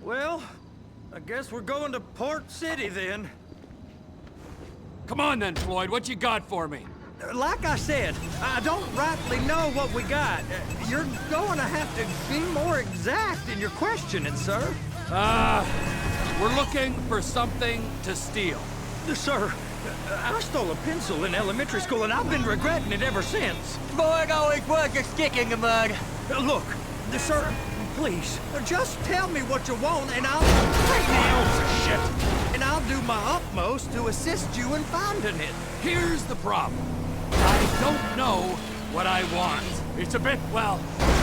Well, I guess we're going to Port City then. Come on then, Floyd, what you got for me? Like I said, I don't rightly know what we got. You're going to have to be more exact in your questioning, sir. We're looking for something to steal. Sir, I stole a pencil in elementary school and I've been regretting it ever since. Boy, always was a stick in the mud. Look, sir, please, just tell me what you want and I'll... Right now! Shit! And I'll do my utmost to assist you in finding it. Here's the problem. I don't know what I want. It's a bit, well,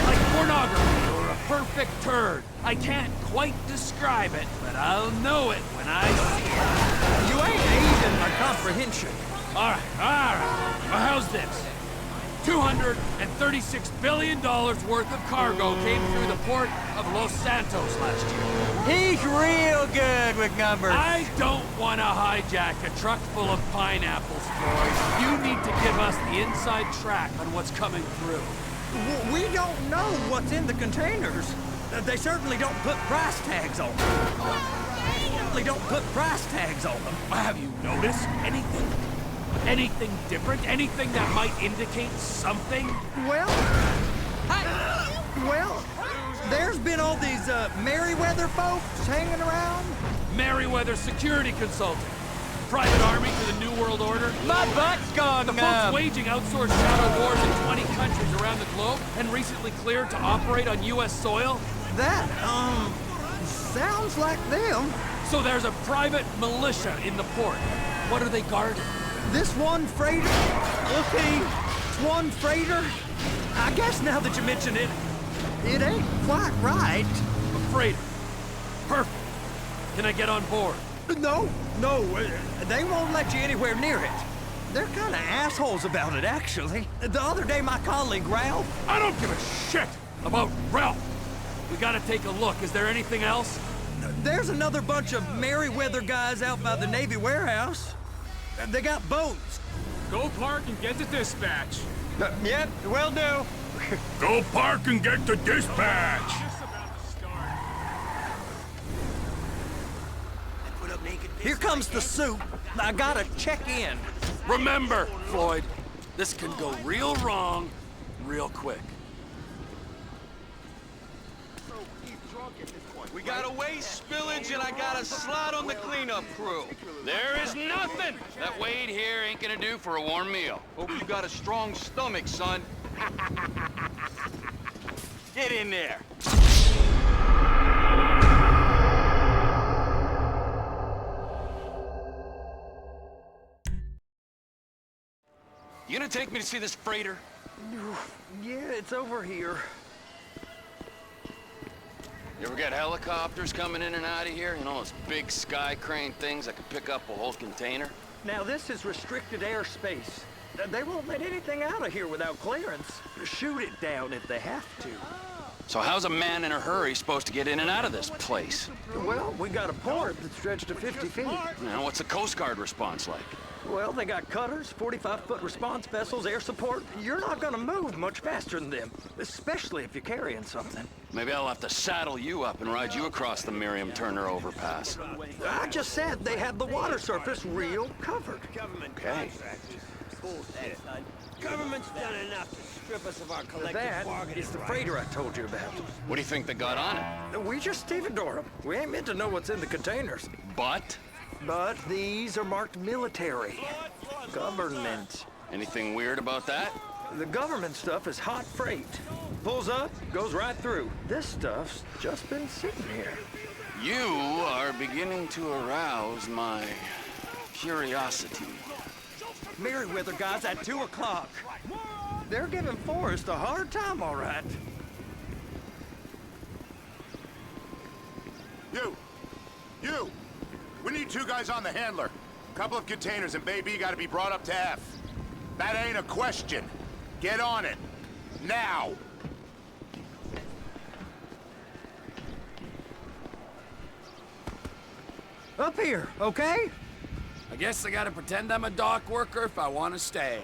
like pornography or a perfect turd. I can't quite describe it, but I'll know it when I see it. You ain't aiding my comprehension. All right. Well, how's this? $236 billion worth of cargo came through the port of Los Santos last year. He's real good with numbers. I don't want to hijack a truck full of pineapples, Floyd. You need to give us the inside track on what's coming through. We don't know what's in the containers. They certainly don't put price tags on them. They don't put price tags on them. Have you noticed anything? Anything different? Anything that might indicate something? Well, there's been all these Merryweather folks hanging around. Merryweather security consulting. Private army to the New World Order. My butt's gone The folks waging outsourced shadow wars in 20 countries around the globe and recently cleared to operate on U.S. soil. That, sounds like them. So there's a private militia in the port. What are they guarding? This one freighter? Okay, one freighter? I guess now that you mention it, it ain't quite right. A freighter. Perfect. Can I get on board? No, they won't let you anywhere near it. They're kind of assholes about it, actually. The other day, my colleague, Ralph... I don't give a shit about Ralph. We gotta take a look. Is there anything else? There's another bunch of Merryweather guys out by the Navy warehouse. They got boats. Go park and get to dispatch. Yep, will do. Go park and get to dispatch. Just about to start. Here comes the soup. I gotta check in. Remember, Floyd, this can go real wrong real quick. We got a waste spillage and I got a slot on the cleanup crew. There is nothing that Wade here ain't gonna do for a warm meal. Hope you got a strong stomach, son. Get in there. You gonna take me to see this freighter? Yeah, it's over here. You ever got helicopters coming in and out of here? You know, those big sky crane things that could pick up a whole container? Now, this is restricted airspace. They won't let anything out of here without clearance. Shoot it down if they have to. So how's a man in a hurry supposed to get in and out of this place? Well, we got a port that stretched to 50 feet. Now, what's the Coast Guard response like? Well, they got cutters, 45-foot response vessels, air support. You're not gonna move much faster than them, especially if you're carrying something. Maybe I'll have to saddle you up and ride you across the Miriam-Turner overpass. I just said they had the water surface real covered. Okay. Government's done enough to strip us of our collective That bargaining is the rights. freighter I told you about. What do you think they got on it? We just stevedore them. We ain't meant to know what's in the containers. But? But these are marked military. Government. Anything weird about that? The government stuff is hot freight. Pulls up, goes right through. This stuff's just been sitting here. You are beginning to arouse my curiosity. Merryweather guys at 2 o'clock. They're giving Forrest a hard time, all right. You! We need 2 guys on the handler. Couple of containers and Baby gotta be brought up to F. That ain't a question. Get on it. Now! Up here, okay? I guess I gotta pretend I'm a dock worker if I want to stay.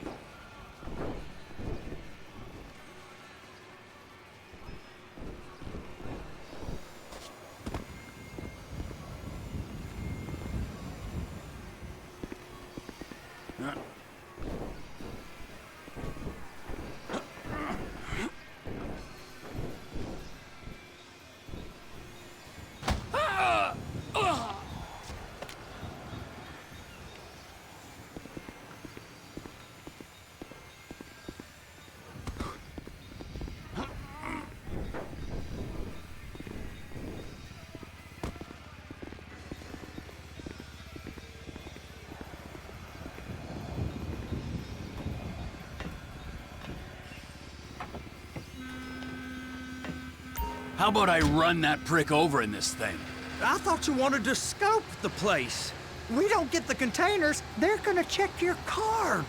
How about I run that prick over in this thing? I thought you wanted to scope the place. We don't get the containers, they're gonna check your card.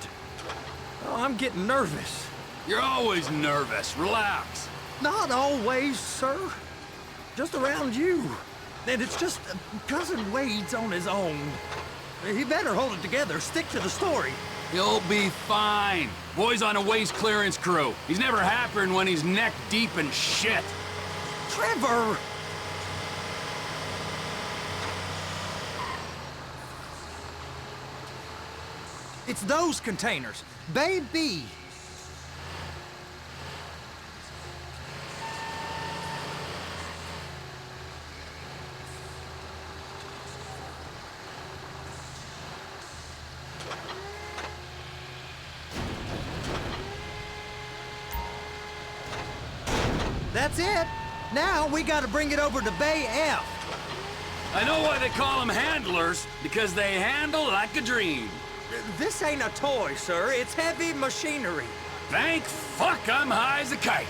Oh, I'm getting nervous. You're always nervous. Relax. Not always, sir. Just around you. And it's just Cousin Wade's on his own. He better hold it together, stick to the story. You'll be fine. Boy's on a waste clearance crew. He's never happier than when he's neck deep in shit. Trevor! It's those containers. Bay B. That's it. Now we gotta bring it over to Bay F. I know why they call them handlers, because they handle like a dream. This ain't a toy, sir. It's heavy machinery. Thank fuck I'm high as a kite.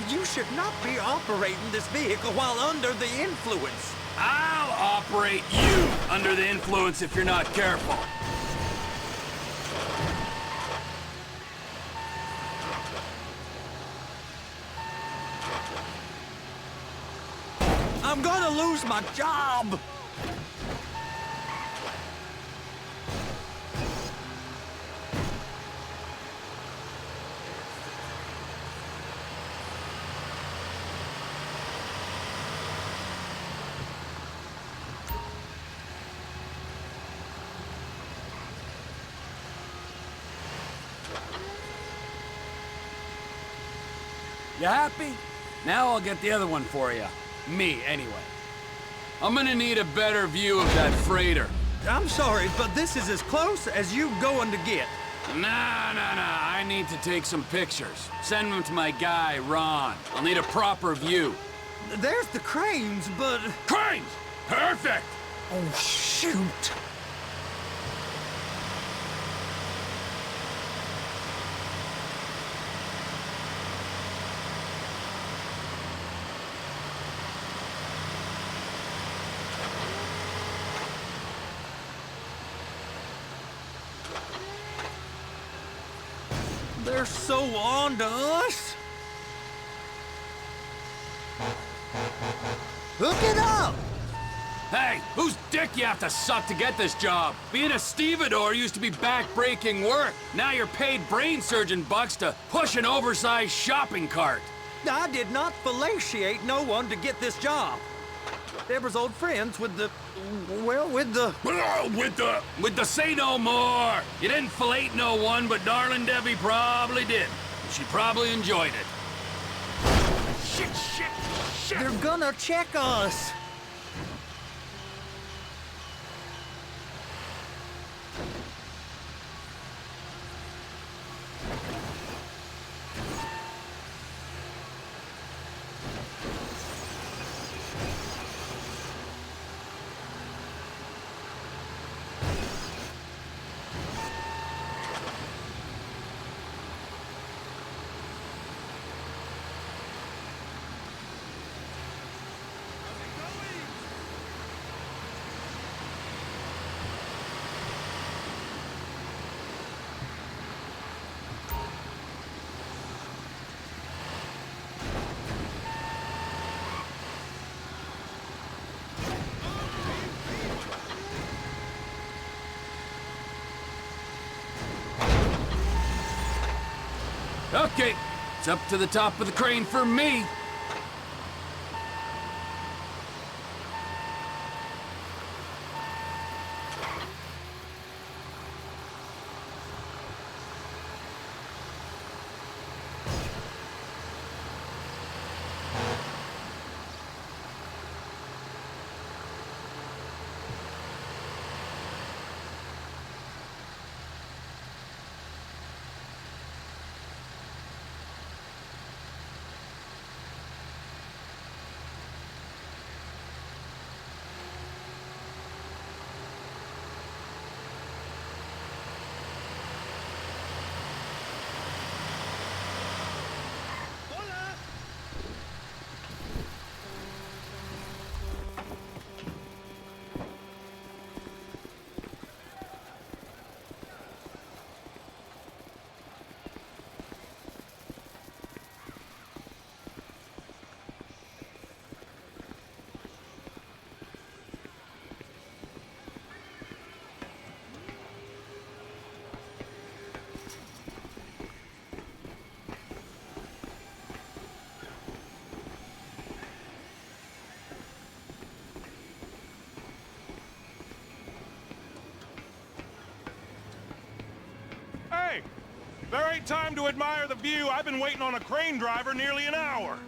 You should not be operating this vehicle while under the influence. I'll operate you under the influence if you're not careful. I'm gonna lose my job. You happy? Now I'll get the other one for you. Me, anyway. I'm gonna need a better view of that freighter. I'm sorry, but this is as close as you going to get. Nah. I need to take some pictures. Send them to my guy, Ron. I'll need a proper view. There's the cranes, but... Cranes! Perfect! Oh, shoot. They're so on to us. Hook it up! Hey, whose dick you have to suck to get this job? Being a stevedore used to be back-breaking work. Now you're paid brain surgeon bucks to push an oversized shopping cart. I did not fellatiate no one to get this job. Deborah's old friends with the... well, with the... With the say no more. You didn't fillet no one, but darling Debbie probably did. She probably enjoyed it. Shit. They're gonna check us. Okay, it's up to the top of the crane for me. There ain't time to admire the view. I've been waiting on a crane driver nearly an hour.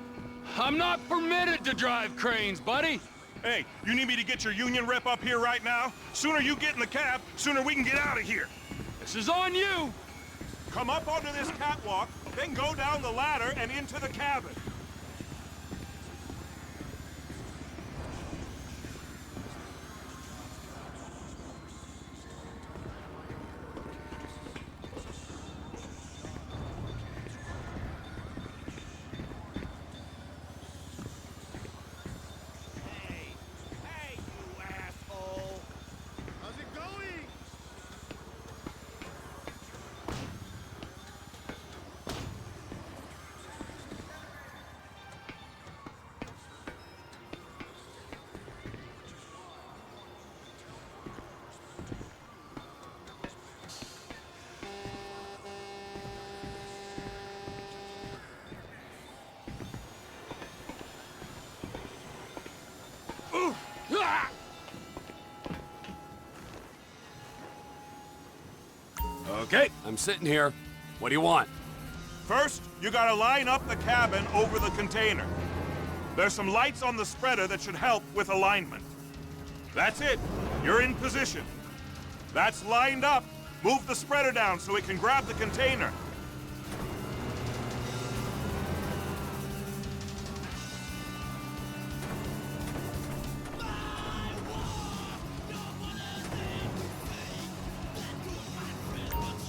I'm not permitted to drive cranes, buddy. Hey, you need me to get your union rep up here right now? Sooner you get in the cab, sooner we can get out of here. This is on you. Come up onto this catwalk, then go down the ladder and into the cabin. Hey, you asshole! How's it going? Ah! Okay, I'm sitting here. What do you want? First, you gotta line up the cabin over the container. There's some lights on the spreader that should help with alignment. That's it. You're in position. That's lined up. Move the spreader down so it can grab the container.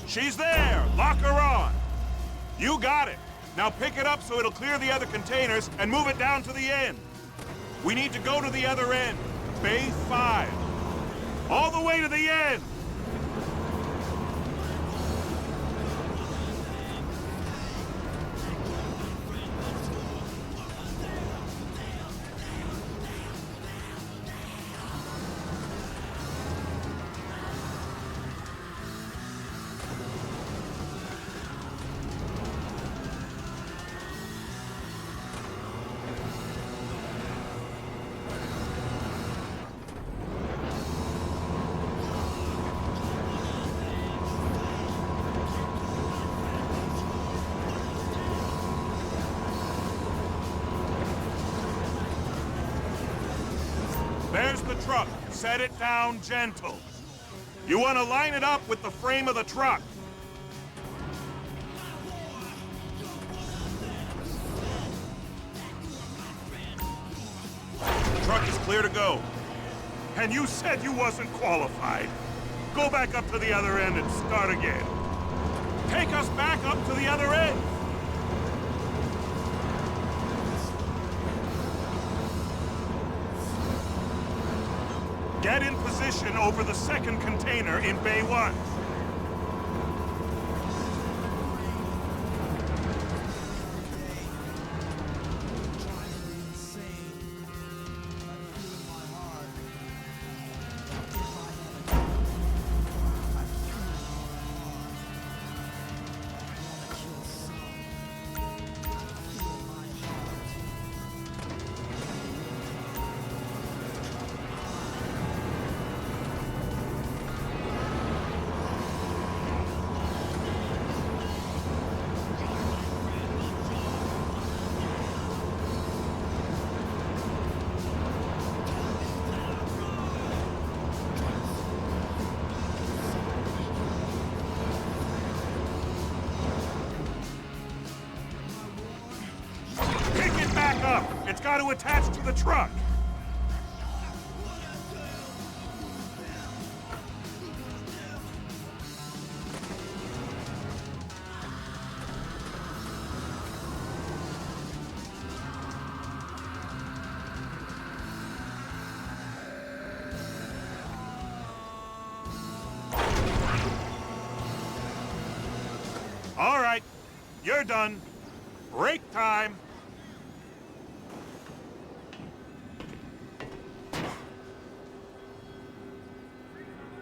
She's there! Lock her on! You got it! Now pick it up so it'll clear the other containers and move it down to the end. We need to go to the other end. Bay 5. All the way to the end! There's the truck. Set it down gentle. You want to line it up with the frame of the truck. The truck is clear to go. And you said you wasn't qualified. Go back up to the other end and start again. Take us back up to the other end. Get in position over the second container in Bay 1. It's got to attach to the truck. All right, you're done. Break time.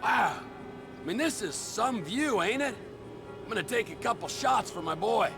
Wow. I mean, this is some view, ain't it? I'm gonna take a couple shots for my boy.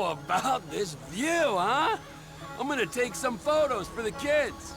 How about this view, huh? I'm gonna take some photos for the kids.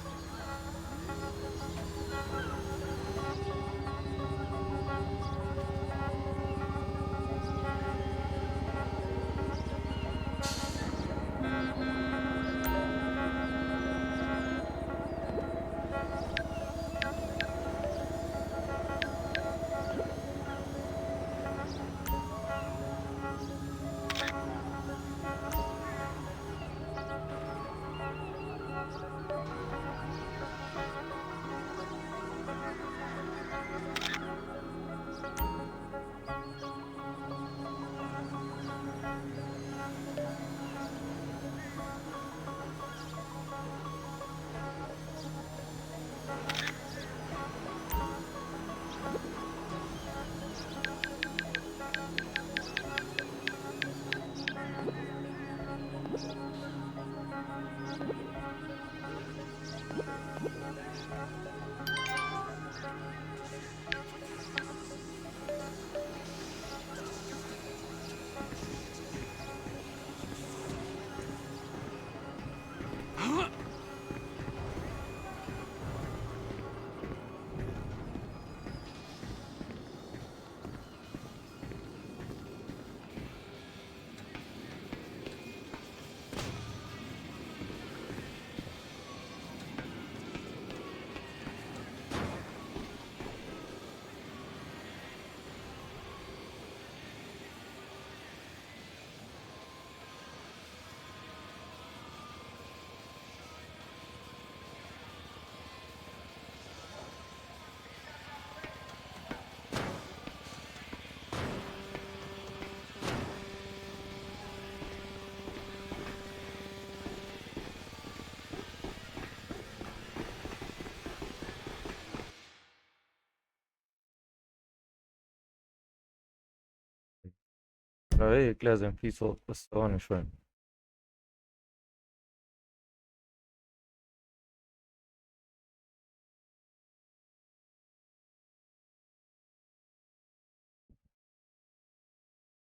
هيك لازم في صوت بس ثواني شوي.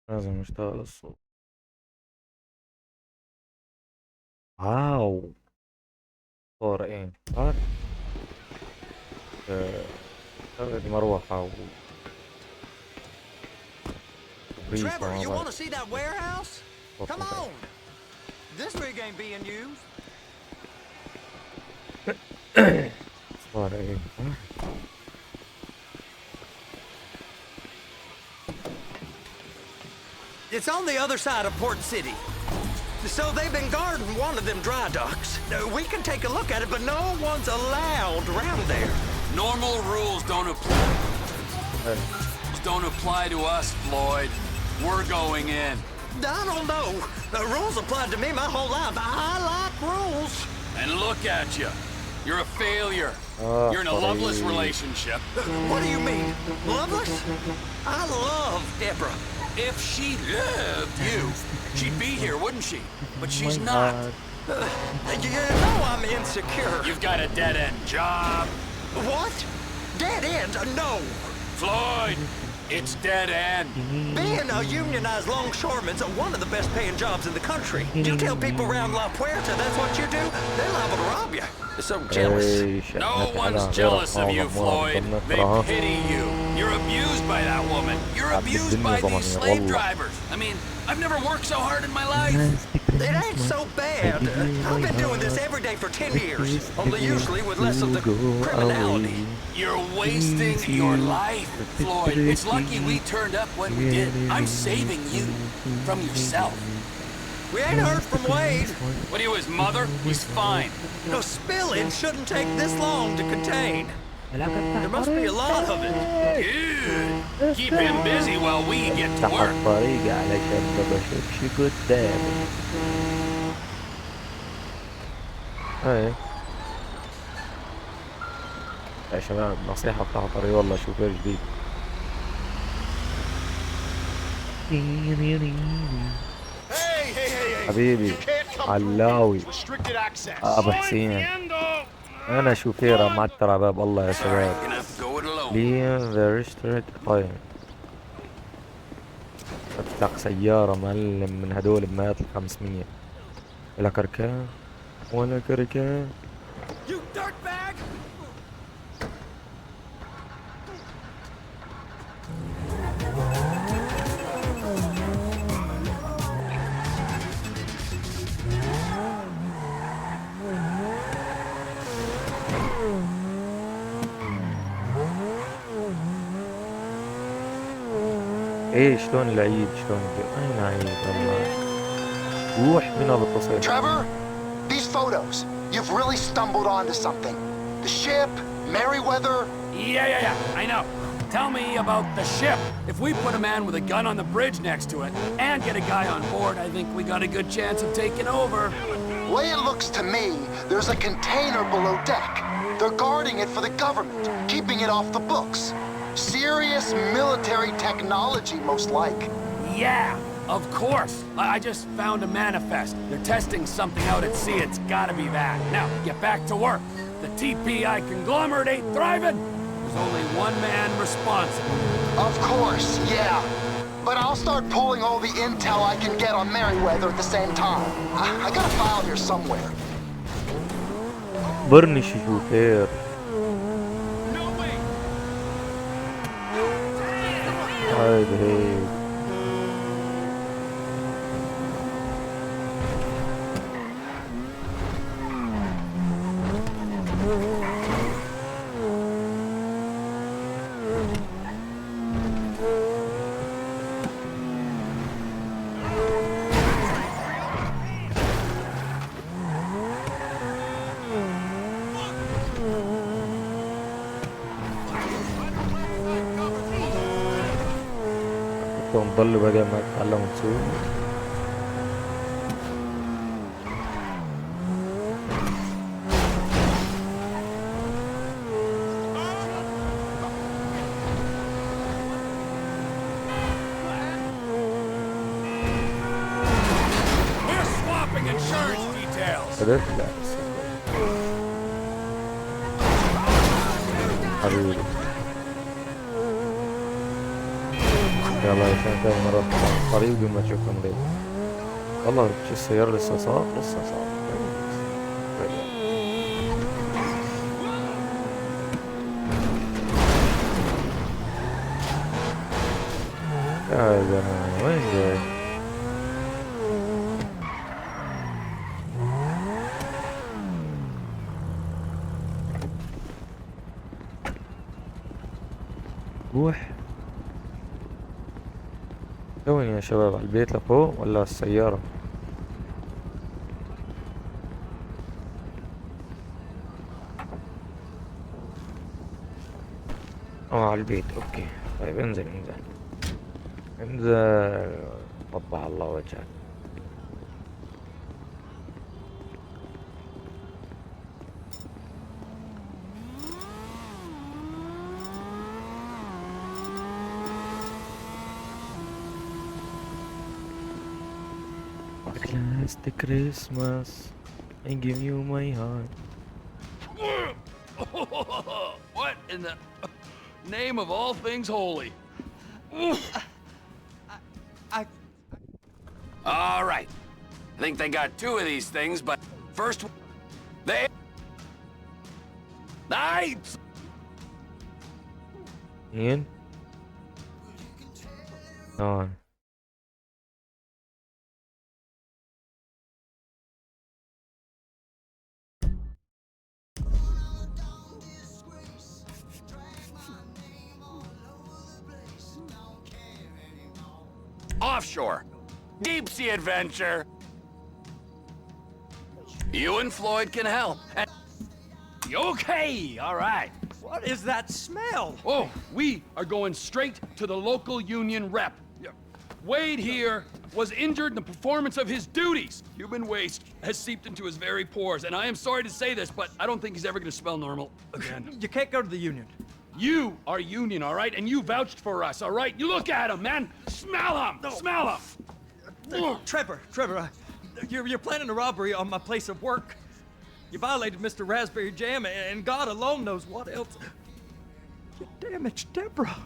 لازم يشتغل الصوت. واو طارقين صار مروحة Trevor, you want to see that warehouse? Come on. This rig ain't being used. طارقين It's on the other side of Port City. So they've been guarding one of them dry docks. We can take a look at it, but no one's allowed around there. Normal rules don't apply. Don't apply to us, Floyd. We're going in. I don't know. The rules applied to me my whole life. I like rules. And look at you. You're a failure. You're in a loveless relationship. What do you mean? Loveless? I love Deborah. If she loved you, she'd be here, wouldn't she? But she's not. You know I'm insecure. You've got a dead-end job. What? Dead end? No. Floyd, it's dead end. Being a unionized longshoreman's one of the best paying jobs in the country. You tell people around La Puerta that's what you do, they're liable to rob you. They're so jealous. No one's jealous of you, Floyd. They pity you. You're abused by that woman. You're abused by these slave drivers. I mean, I've never worked so hard in my life. It ain't so bad. I've been doing this every day for 10 years, only usually with less of the criminality. You're wasting your life, Floyd. It's lucky we turned up when we did. I'm saving you from yourself. We ain't heard from Wade. What are you, his mother? He's fine. No, spilling shouldn't take this long to contain. There must be a lot of it. Good. Keep him busy while we get to work. الطريق علشان ما بشوفش قدامي. هاي يا شباب نصيحة بتاع طريق والله شوفير جديد. حبيبي علاوي ابو حسين انا شوفيرة معترة باب الله يا شباب. being very strict طيب لك سيارة معلم من هدول بمئات ال500. ولا كركان ولا كركان. You dirtbag! ايه شلون العيد شلون اين عيد والله. روح بنا بالتصوير. Trevor, these photos, you've really stumbled onto something. The ship, Merryweather. Yeah, I know. Tell me about the ship. If we put a man with a gun on the bridge next to it and get a guy on board, I think we got a good chance of taking over. Way it looks to me, there's a container below deck. They're guarding it for the government, keeping it off the books. Serious military technology, most like. Yeah, of course. I just found a manifest. They're testing something out at sea. It's gotta be that. Now, get back to work. The TPI conglomerate ain't thriving. There's only one man responsible. Of course, yeah. But I'll start pulling all the intel I can get on Merryweather at the same time. I got a file here somewhere. برنش شوفير. هيدي هيك. ونضل بقى ما نتعلم نسوق. We're swapping insurance details. لا حبيبي يلا يا شباب مرة قريب ما تشوفهم ليه. والله شو السيارة لسه صار يا زلمة وين جاي؟ روح وين يا شباب؟ على البيت لفوق ولا السيارة؟ على البيت. اوكي طيب انزل قبح الله وجهك. Last Christmas, I give you my heart. What in the name of all things holy? All right. I think they got two of these things, but first they... Nice! Ian? On. Offshore. Deep sea adventure. You and Floyd can help. And... Okay, all right. What is that smell? Oh, we are going straight to the local union rep. Wade here was injured in the performance of his duties. Human waste has seeped into his very pores, and I am sorry to say this, but I don't think he's ever gonna smell normal again. You can't go to the union. You are union, all right? And you vouched for us, all right? You look at him, man. Smell him. No. Smell him. Trevor, you're planning a robbery on my place of work. You violated Mr. Raspberry Jam, and God alone knows what else. You damaged Deborah.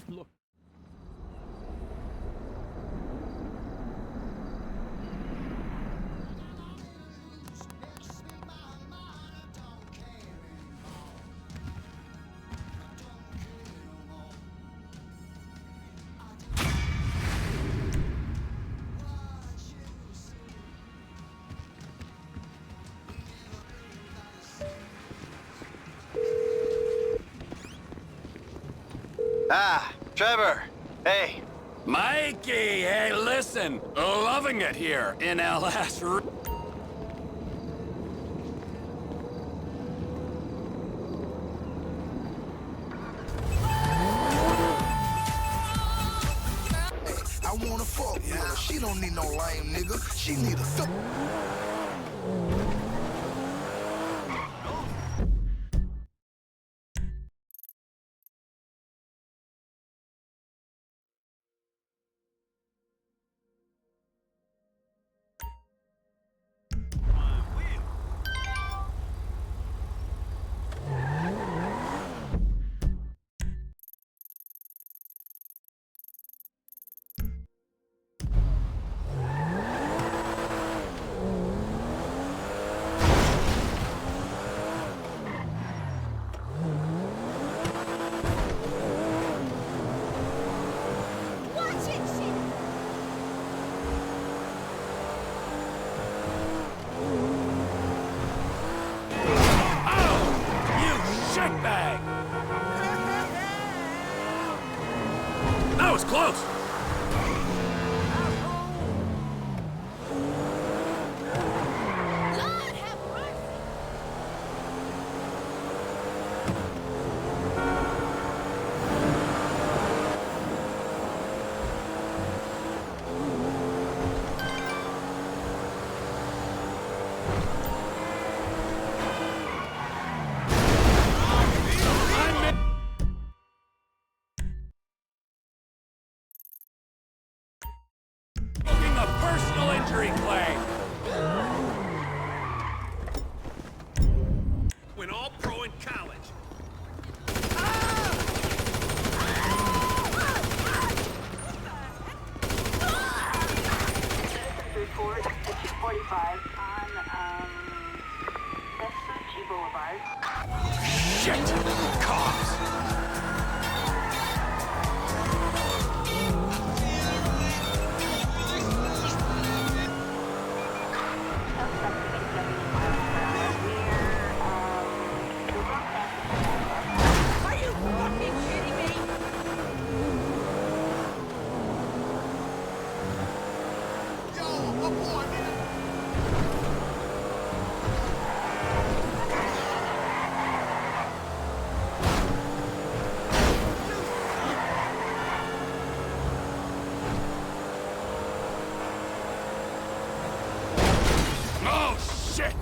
Look. Ah, Trevor. Hey. Mikey, hey, listen. Loving it here in LS. I wanna fuck with her. She don't need no lame nigga. She need a fuck. That was close! A personal injury claim. When all pro in college. Report to 245 on Vespucci Boulevard. Shit! Cops! Oh, shit!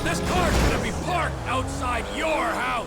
This car's gonna be parked outside your house!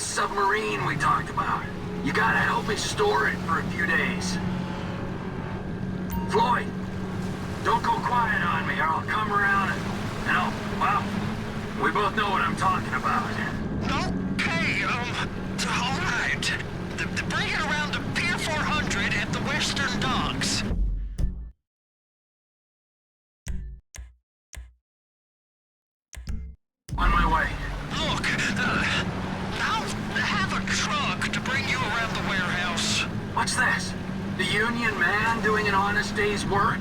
submarine we talked about. You gotta help me store it for a few days. Floyd, don't go quiet on me or I'll come around and I'll, well, we both know what I'm talking about. Okay, all right. Bring it around to Pier 400 at the Western Docks. On my way. Look, I'll have a truck to bring you around the warehouse. What's this? The union man doing an honest day's work?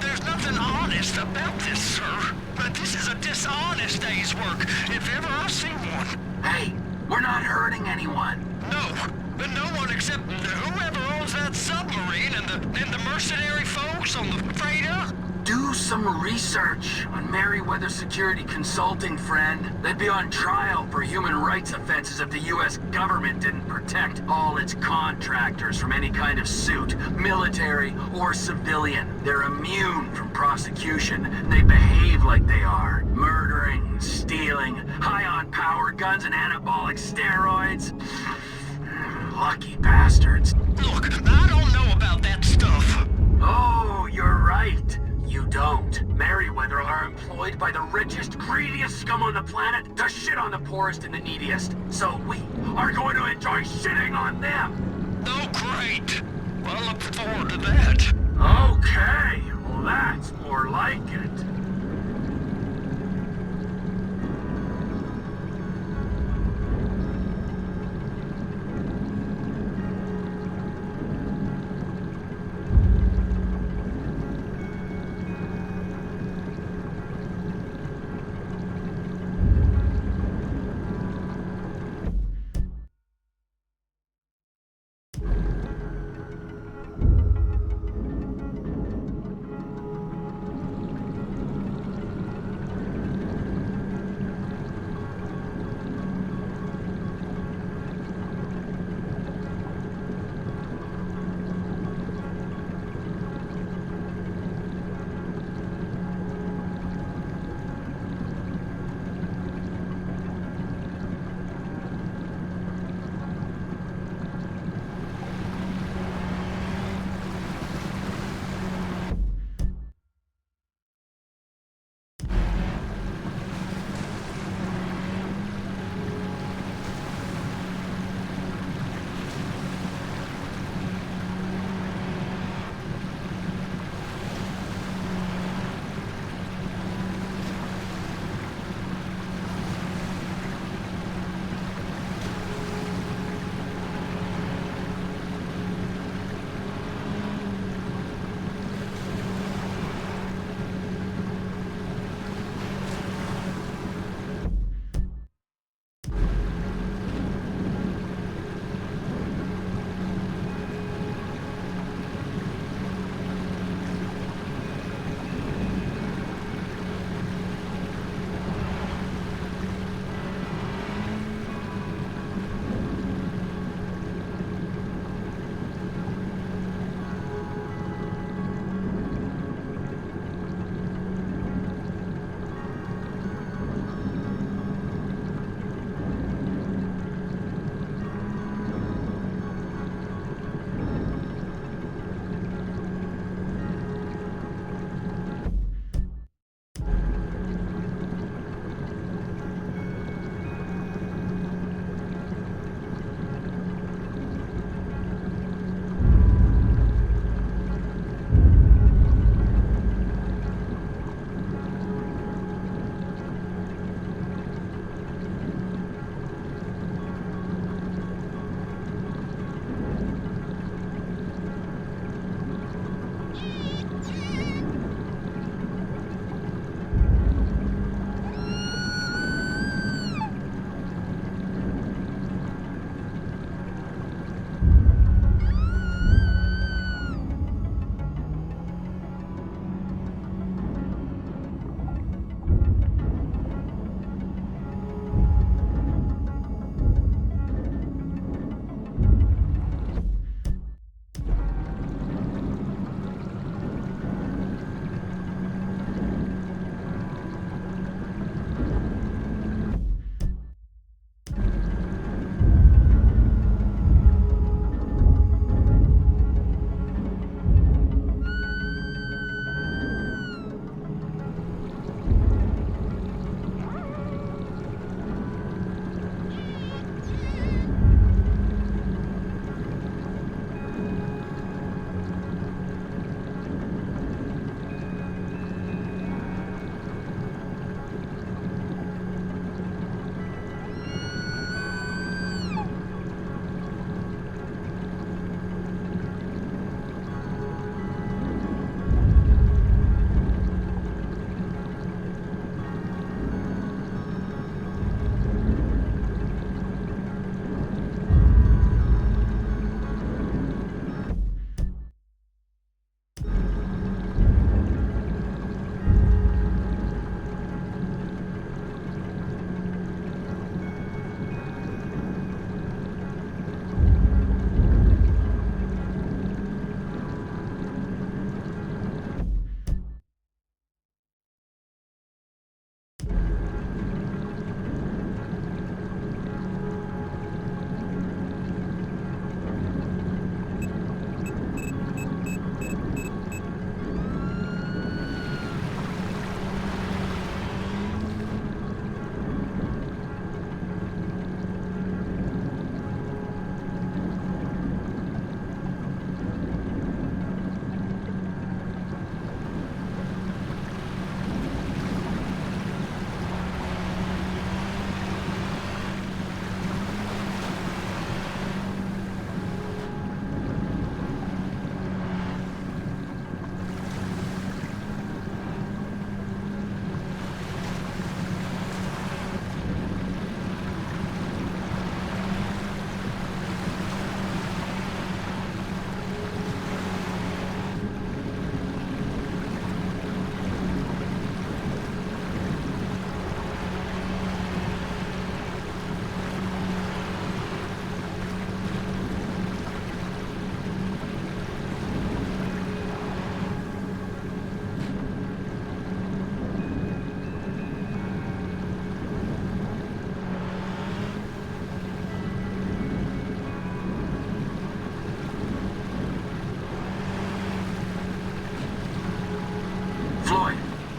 There's nothing honest about this, sir. But this is a dishonest day's work, if ever I've seen one. Hey, we're not hurting anyone. No, but no one except whoever owns that submarine and the mercenary folks on the freighter. Do some research on Merryweather Security Consulting, friend. They'd be on trial for human rights offenses if the U.S. government didn't protect all its contractors from any kind of suit, military or civilian. They're immune from prosecution, and they behave like they are. Murdering, stealing, high on power guns and anabolic steroids. Lucky bastards. Look, I don't know about that stuff. Oh, you're right. You don't. Merryweather are employed by the richest, greediest scum on the planet to shit on the poorest and the neediest. So we are going to enjoy shitting on them. Oh, great. Well, I look forward to that. Okay, well that's more like it.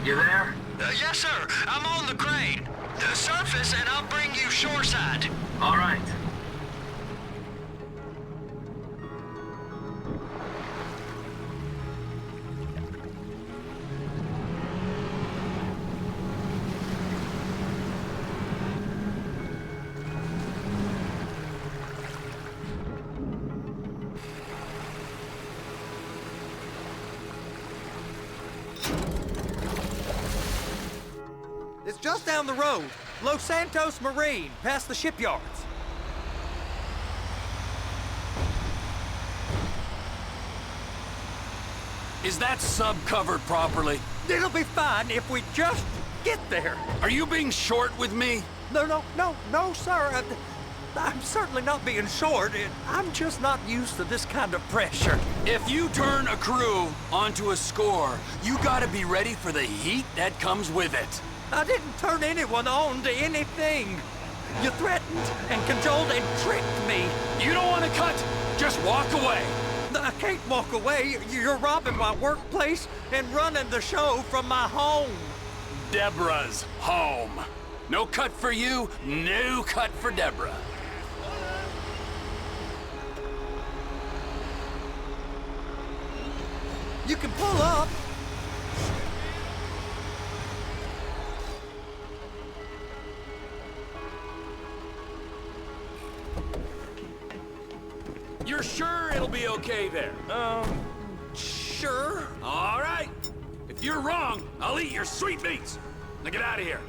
You there? Yes, sir. I'm on the crane. The surface, and I'll bring you shoreside. All right. It's just down the road. Los Santos Marine, past the shipyards. Is that sub covered properly? It'll be fine if we just get there. Are you being short with me? No, sir. I'm certainly not being short. I'm just not used to this kind of pressure. If you turn a crew onto a score, you gotta be ready for the heat that comes with it. I didn't turn anyone on to anything. You threatened and cajoled and tricked me. You don't want to cut? Just walk away. I can't walk away. You're robbing my workplace and running the show from my home. Deborah's home. No cut for you, no cut for Deborah. You can pull up. You're sure it'll be okay there? Sure. All right. If you're wrong, I'll eat your sweetmeats. Now get out of here.